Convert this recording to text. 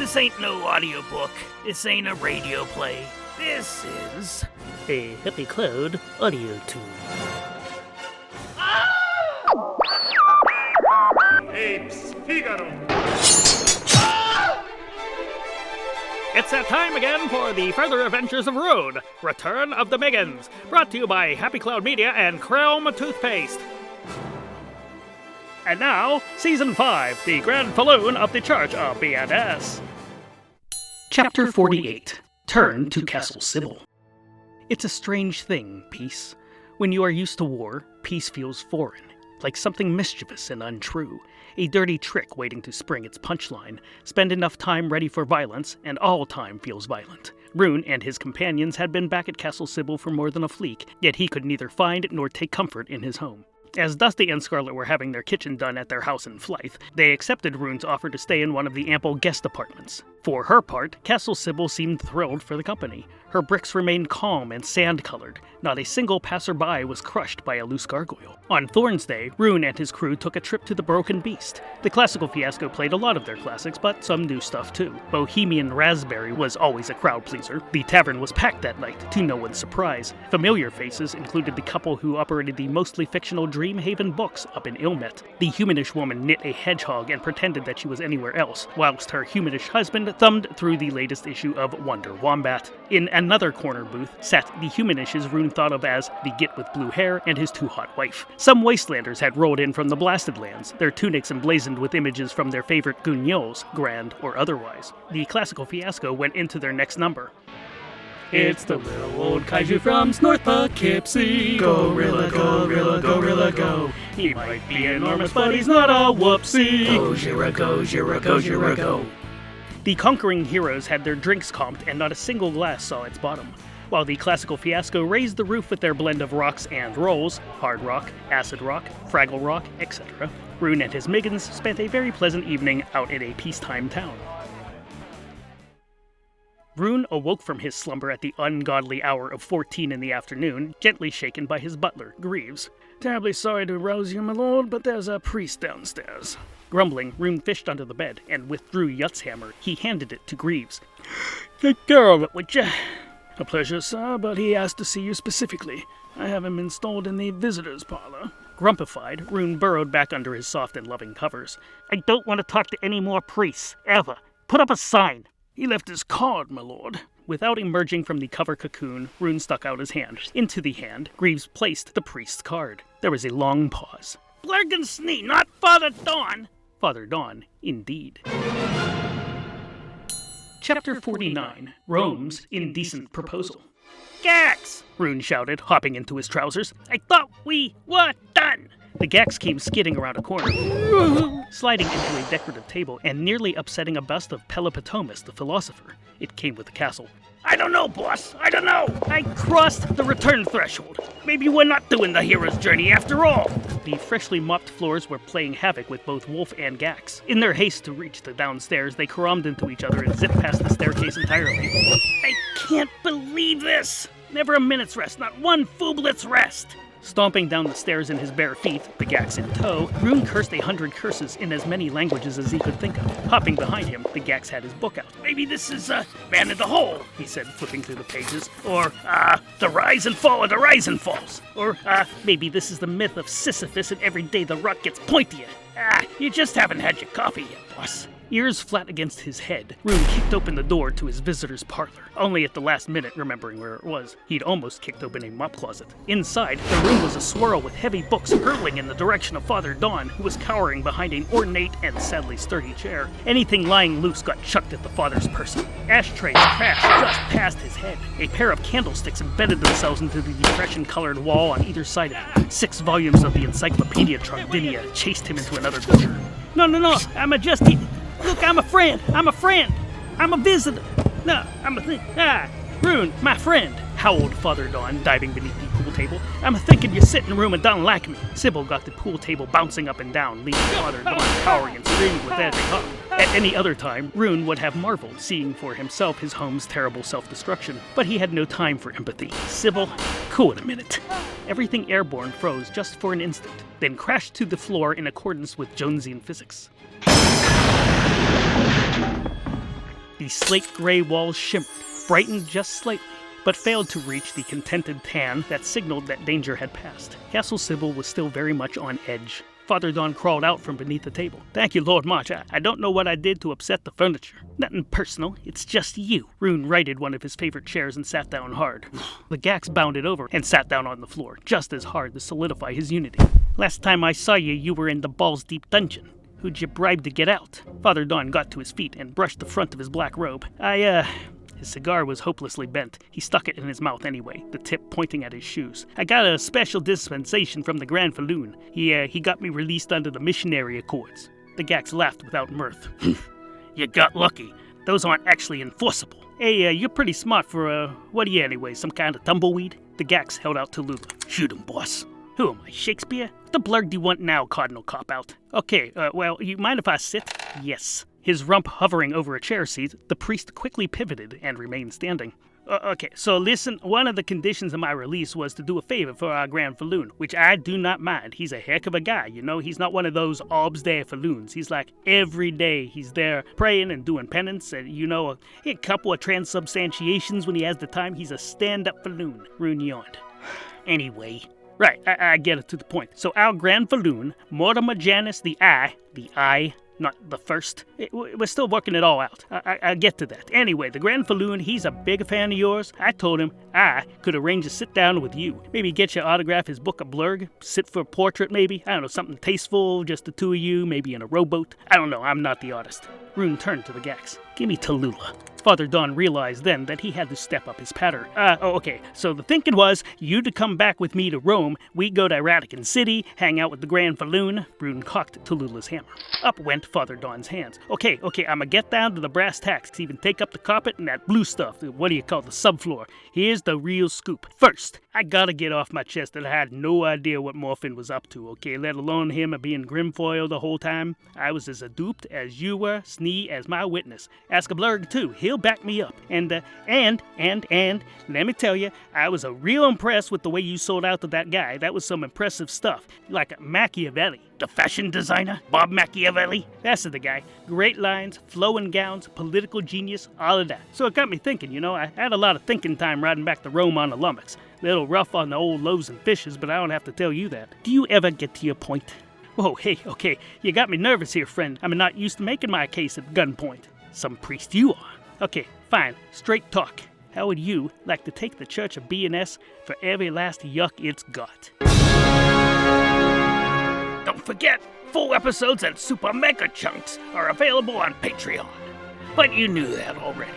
This ain't no audiobook. This ain't a radio play. This is a Happy Cloud AudioToon. Apes, Figaro! It's that time again for the Further Adventures of Rune, Return of the Miggins, brought to you by Happy Cloud Media and Chrome Toothpaste. And now, Season 5, the Grand Falloon of the Church of B&S. Chapter 48, Turn to Castle Sybil. It's a strange thing, peace. When you are used to war, peace feels foreign, like something mischievous and untrue. A dirty trick waiting to spring its punchline. Spend enough time ready for violence, and all time feels violent. Rune and his companions had been back at Castle Sybil for more than a fleek, yet he could neither find nor take comfort in his home. As Dusty and Scarlet were having their kitchen done at their house in Flythe, they accepted Rune's offer to stay in one of the ample guest apartments. For her part, Castle Sybil seemed thrilled for the company. Her bricks remained calm and sand-colored. Not a single passerby was crushed by a loose gargoyle. On Thorn's Day, Rune and his crew took a trip to the Broken Beast. The Classical Fiasco played a lot of their classics, but some new stuff too. Bohemian Raspberry was always a crowd-pleaser. The tavern was packed that night, to no one's surprise. Familiar faces included the couple who operated the mostly fictional Dreamhaven Books up in Ilmet. The humanish woman knit a hedgehog and pretended that she was anywhere else, whilst her humanish husband thumbed through the latest issue of Wonder Wombat. In another corner booth sat the humanishes Rune thought of as the Git with blue hair and his too-hot wife. Some wastelanders had rolled in from the Blasted Lands, their tunics emblazoned with images from their favorite guignols, grand or otherwise. The Classical Fiasco went into their next number. It's the little old kaiju from North Poughkeepsie. Gorilla, gorilla, gorilla, go. He might be enormous, but he's not a whoopsie. Gojira, Gojira, Gojira, go. The conquering heroes had their drinks comped, and not a single glass saw its bottom. While the Classical Fiasco raised the roof with their blend of rocks and rolls, hard rock, acid rock, fraggle rock, etc., Rune and his Miggins spent a very pleasant evening out in a peacetime town. Rune awoke from his slumber at the ungodly hour of 14 in the afternoon, gently shaken by his butler, Greaves. "Terribly sorry to rouse you, my lord, but there's a priest downstairs." Grumbling, Rune fished under the bed and withdrew Yut's hammer. He handed it to Greaves. "Take care of it, would ya?" "A pleasure, sir, but he asked to see you specifically. I have him installed in the visitor's parlor." Grumpified, Rune burrowed back under his soft and loving covers. "I don't want to talk to any more priests, ever. Put up a sign." "He left his card, my lord." Without emerging from the cover cocoon, Rune stuck out his hand. Into the hand, Greaves placed the priest's card. There was a long pause. "Blergensnee, not Father Dawn." Father Dawn, indeed. Chapter 49, Rome's Indecent Proposal. "Gax!" Rune shouted, hopping into his trousers. "I thought we were done!" The Gax came skidding around a corner, sliding into a decorative table and nearly upsetting a bust of Pelopotamus the philosopher. It came with the castle. "I don't know, boss. I don't know. I crossed the return threshold. Maybe we're not doing the hero's journey after all." The freshly mopped floors were playing havoc with both Wolf and Gax. In their haste to reach the downstairs, they caromed into each other and zipped past the staircase entirely. "I can't believe this! Never a minute's rest, not one fooblet's rest!" Stomping down the stairs in his bare feet, the Gax in tow, Rune cursed 100 curses in as many languages as he could think of. Hopping behind him, the Gax had his book out. "Maybe this is, Man in the Hole," he said, flipping through the pages. Or, The Rise and Fall of the Rise and Falls. Or, maybe this is the myth of Sisyphus and every day the rut gets pointier. You just haven't had your coffee yet, boss." Ears flat against his head, Rune kicked open the door to his visitor's parlor, only at the last minute remembering where it was. He'd almost kicked open a mop closet. Inside, the room was a swirl with heavy books hurtling in the direction of Father Dawn, who was cowering behind an ornate and sadly sturdy chair. Anything lying loose got chucked at the father's person. Ashtrays crashed just past his head. A pair of candlesticks embedded themselves into the depression-colored wall on either side of him. 6 volumes of the Encyclopedia Trogdinia chased him into another corner. No, I'm just... Look, I'm a friend. I'm a visitor. No, Rune, my friend, howled Father Dawn, diving beneath the pool table. "I'm thinking your sitting room and don't like me." Sybil got the pool table bouncing up and down, leaving Father Dawn cowering and screaming with every hop. At any other time, Rune would have marveled, seeing for himself his home's terrible self-destruction, but he had no time for empathy. "Sybil, cool it a minute." Everything airborne froze just for an instant, then crashed to the floor in accordance with Jonesian physics. The slate-gray walls shimmered, brightened just slightly, but failed to reach the contented tan that signaled that danger had passed. Castle Sybil was still very much on edge. Father Don crawled out from beneath the table. "Thank you, Lord March. I don't know what I did to upset the furniture." "Nothing personal. It's just you." Rune righted one of his favorite chairs and sat down hard. The Gax bounded over and sat down on the floor, just as hard to solidify his unity. "Last time I saw you, you were in the balls-deep dungeon. Who'd you bribe to get out?" Father Don got to his feet and brushed the front of his black robe. His cigar was hopelessly bent. He stuck it in his mouth anyway, the tip pointing at his shoes. "I got a special dispensation from the Grand Falloon. He got me released under the missionary accords." The Gax laughed without mirth. "You got lucky. Those aren't actually enforceable." "Hey, you're pretty smart for, what are you anyway, some kind of tumbleweed?" The Gax held out to Lula. "Shoot him, boss." "Who am I, Shakespeare? What the blurg do you want now, Cardinal Cop-Out?" "Okay, well, you mind if I sit?" "Yes." His rump hovering over a chair seat, the priest quickly pivoted and remained standing. Okay, so listen, one of the conditions of my release was to do a favor for our Grand Falloon, which I do not mind. He's a heck of a guy, you know? He's not one of those obs there Falloons. He's like, every day he's there praying and doing penance, and, you know, a couple of transubstantiations when he has the time. He's a stand-up Falloon. Rune yawned. Anyway... Right, I get it to the point. So our Grand Falloon, Mortimer Janus the eye, not the first. We're still working it all out. I get to that. Anyway, the Grand Falloon, he's a big fan of yours. I told him I could arrange a sit-down with you. Maybe get you to autograph his book of blurg. Sit for a portrait, maybe. I don't know, something tasteful, just the two of you, maybe in a rowboat. I don't know, I'm not the artist. Rune turned to the Gax. "Give me Tallulah." Father Don realized then that he had to step up his patter. Okay, so the thinking was, you to come back with me to Rome, we go to Ratican City, hang out with the Grand Falloon. Rune cocked Tallulah's hammer. Up went Father Don's hands. Okay, I'ma get down to the brass tacks, even take up the carpet and that blue stuff, what do you call the subfloor. Here's the real scoop. First, I gotta get off my chest that I had no idea what Morphin was up to, okay, let alone him being Grimfoil the whole time. I was as duped as you were, Snee as my witness. Ask a blurg too, he'll back me up. And let me tell you, I was real impressed with the way you sold out to that guy. That was some impressive stuff. Like Machiavelli. The fashion designer, Bob Machiavelli. That's the guy. Great lines, flowing gowns, political genius, all of that. So it got me thinking, you know, I had a lot of thinking time riding back to Rome on the lummox. Little rough on the old loaves and fishes, but I don't have to tell you that. Do you ever get to your point? Whoa, hey, okay, you got me nervous here, friend. I'm not used to making my case at gunpoint. Some priest you are. Okay, fine, straight talk. How would you like to take the Church of B&S for every last yuck it's got? Don't forget, full episodes and super mega chunks are available on Patreon. But you knew that already.